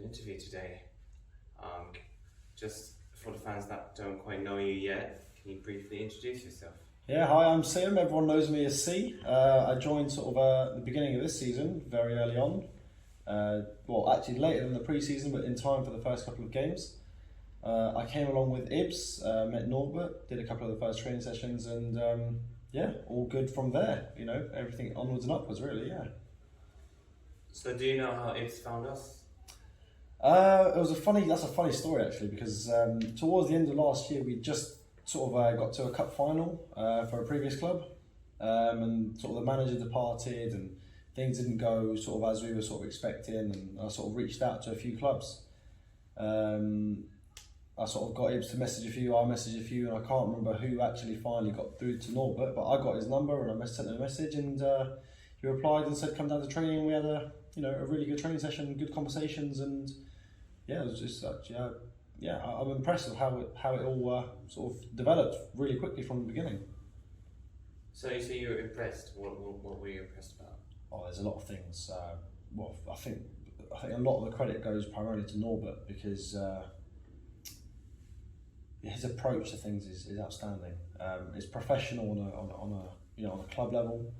interview today. Um, just for the fans that don't quite know you yet, can you briefly introduce yourself? Yeah, hi, I'm Siam. Everyone knows me as C. I joined sort of the beginning of this season, very early on. Well, actually later than the pre-season, but in time for the first couple of games. I came along with Ibs, met Norbert, did a couple of the first training sessions, and yeah, all good from there. You know, everything onwards and upwards, really. Yeah. So do you know how Ibs found us? That's a funny story actually, because towards the end of last year, we just sort of got to a cup final for a previous club, and sort of the manager departed, and things didn't go sort of as we were sort of expecting, and I sort of reached out to a few clubs. I sort of got Ibs to message a few, I messaged a few, and I can't remember who actually finally got through to Norbert, but I got his number and I sent him a message, and he replied and said come down to training. We had a really good training session, good conversations, and yeah, it was just such I'm impressed with how it all sort of developed really quickly from the beginning. So you say you were impressed. What were you impressed about? Oh, there's a lot of things. I think a lot of the credit goes primarily to Norbert, because his approach to things is outstanding. It's professional on a club level.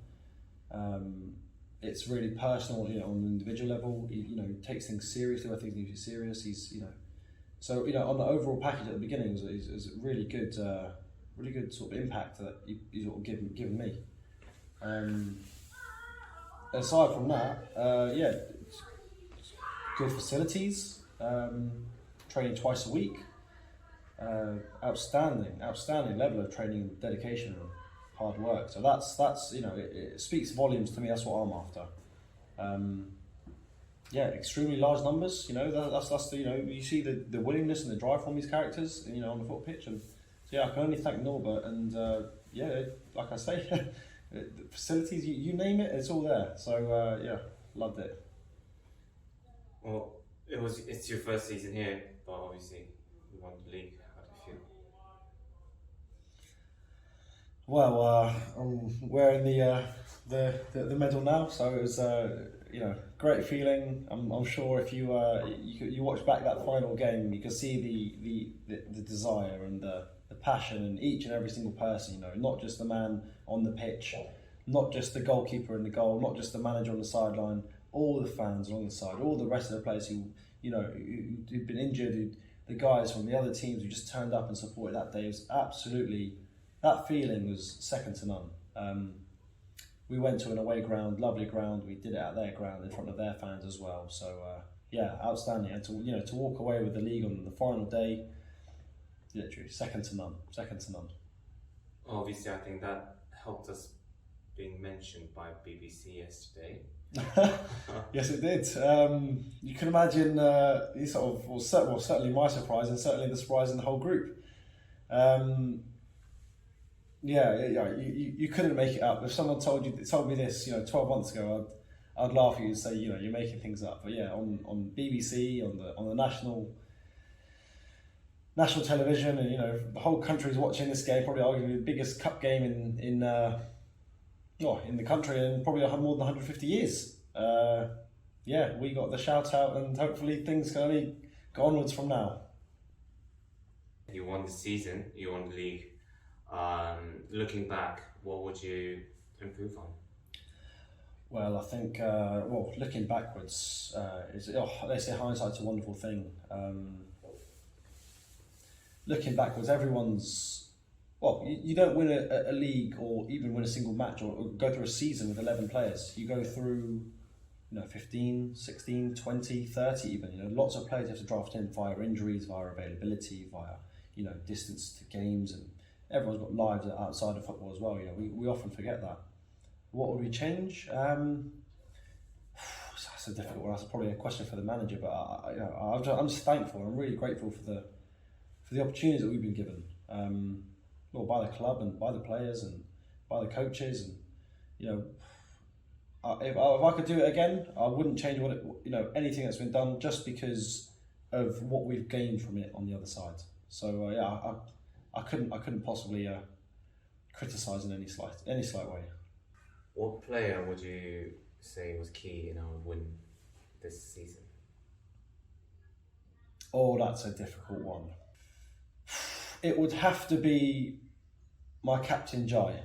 It's really personal, on an individual level. He takes things seriously. I think he's serious. So on the overall package at the beginning is a really good sort of impact that he's sort of given me. Aside from that, good facilities, training twice a week, outstanding level of training, dedication, and hard work. So that's it speaks volumes to me. That's what I'm after. Extremely large numbers. That's you see the willingness and the drive from these characters. On the football pitch, and so, I can only thank Norbert. And like I say, the facilities, you name it, it's all there. So loved it. Well, it's your first season here, but obviously you won the league. How do you feel? Well, I'm wearing the medal now, so it was great feeling. I'm sure if you watch back that final game, you can see the desire and the passion in each and every single person. Not just the man on the pitch, not just the goalkeeper in the goal, not just the manager on the sideline. All the fans along the side, all the rest of the players who'd been injured, the guys from the other teams who just turned up and supported that day. It was absolutely, that feeling was second to none. We went to an away ground, lovely ground. We did it at their ground in front of their fans as well. So outstanding. And to walk away with the league on the final day, literally second to none. Obviously, I think that helped us being mentioned by BBC yesterday. Yes, it did. You can imagine certainly my surprise, and certainly the surprise in the whole group. You couldn't make it up. If someone told me this, 12 months ago, I'd laugh at you and say, you're making things up. But yeah, on BBC, on the national television, and the whole country's watching this game, probably arguably the biggest cup game in the country, and probably more than 150 years. We got the shout out, and hopefully things can only go onwards from now. You won the season, you won the league. Looking back, what would you improve on? Well, I think looking backwards they say hindsight's a wonderful thing. Looking backwards, you don't win a league or even win a single match or go through a season with 11 players. You go through 15, 16, 20, 30 even. Lots of players you have to draft in via injuries, via availability, via distance to games, and everyone's got lives outside of football as well. We often forget that. What would we change? That's a difficult one. That's probably a question for the manager, but I'm just thankful. I'm really grateful for the opportunities that we've been given. By the club and by the players and by the coaches, and if I could do it again, I wouldn't change anything that's been done, just because of what we've gained from it on the other side. So I couldn't possibly criticise in any slight way. What player would you say was key in our win this season? Oh, that's a difficult one. It would have to be my captain Jai,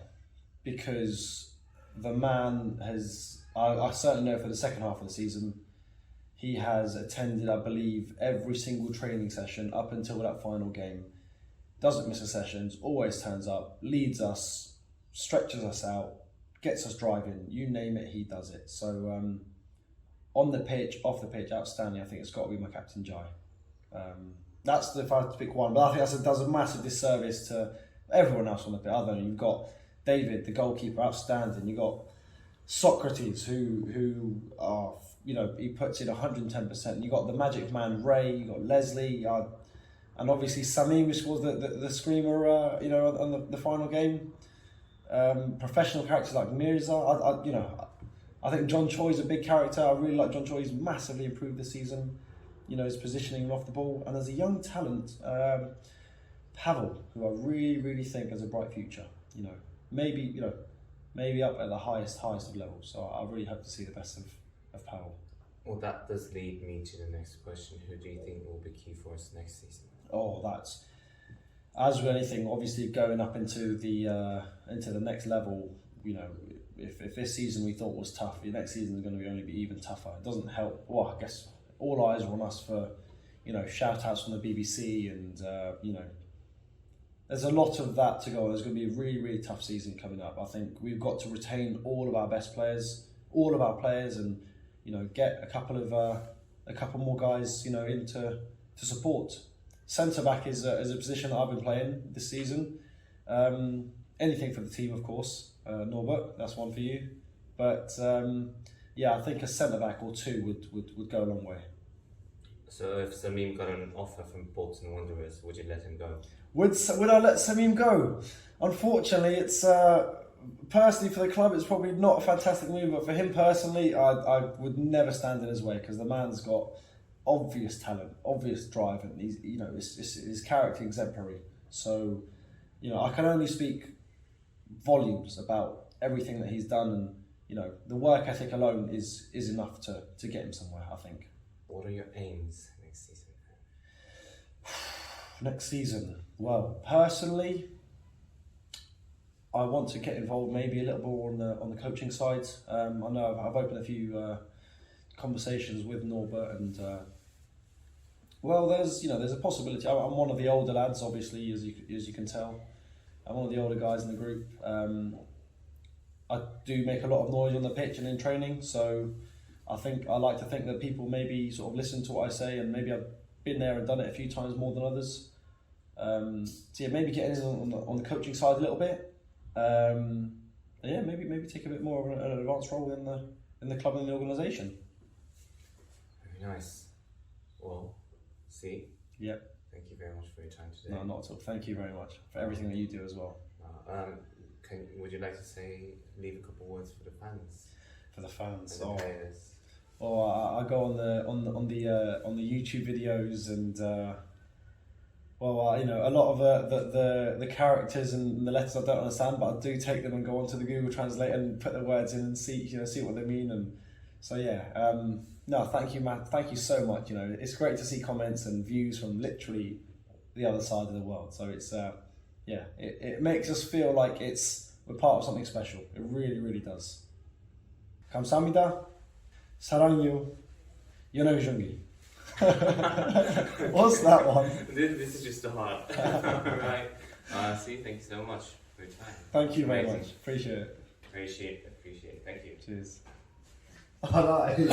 because the man has, I certainly know for the second half of the season, he has attended, I believe, every single training session up until that final game. Doesn't miss a session, always turns up, leads us, stretches us out, gets us driving, you name it, he does it. So on the pitch, off the pitch, outstanding. I think it's got to be my captain Jai. That's if I had to pick one, but I think that does a massive disservice to everyone else on the pitch. I don't know, you've got David, the goalkeeper, outstanding. You've got Socrates, who are, he puts in 110%. You've got the magic man Ray, you've got Leslie, and obviously Samim, who scores the screamer, on the final game. Professional characters like Mirza. I think John Choi's a big character. I really like John Choi. He's massively improved this season. His positioning off the ball. And there's a young talent, Pavel, who I really, really think has a bright future. Maybe up at the highest of levels. So I really hope to see the best of Pavel. Well, that does lead me to the next question. Who do you think will be key for us next season? Oh, that's, as with anything, obviously going up into the next level. If this season we thought was tough, the next season is going to only be even tougher. It doesn't help. Well, I guess all eyes are on us for, shout outs from the BBC and there's a lot of that to go on. There's going to be a really, really tough season coming up. I think we've got to retain all of our best players, all of our players, and get a couple more guys in to support. Centre back is a position that I've been playing this season. Anything for the team, of course. Norbert, that's one for you. But I think a centre back or two would go a long way. So if Samim got an offer from Bolton Wanderers, would you let him go? Would I let Samim go? Unfortunately, it's personally for the club, it's probably not a fantastic move. But for him personally, I would never stand in his way, because the man's got obvious talent, obvious drive, and he's his character exemplary. So I can only speak volumes about everything that he's done, and the work ethic alone is enough to get him somewhere, I think. What are your aims next season? Next season, well, personally, I want to get involved maybe a little more on the coaching side. I know I've opened a few conversations with Norbert, and there's a possibility. I'm one of the older lads, obviously, as you can tell. I'm one of the older guys in the group. I do make a lot of noise on the pitch and in training, so I like to think that people maybe sort of listen to what I say, and maybe I've been there and done it a few times more than others. Maybe getting in on the coaching side a little bit. Maybe take a bit more of an advanced role in the club and the organisation. Very nice. Well, see. Yep. Thank you very much for your time today. No, not at all. Thank you very much for everything that you do as well. Would you like to leave a couple of words for the fans? For the fans, and the players. I go on the YouTube videos, and a lot of the characters and the letters I don't understand, but I do take them and go onto the Google Translate and put the words in and see what they mean. And so thank you, Matt. Thank you so much. It's great to see comments and views from literally the other side of the world. So it's it makes us feel like we're part of something special. It really, really does. 감사합니다. 사랑해요. 연애중이. What's that one? This is just a heart. Right. Thank you so much for your time. Thank you very much. Appreciate it. Appreciate it. Thank you. Cheers. I like it.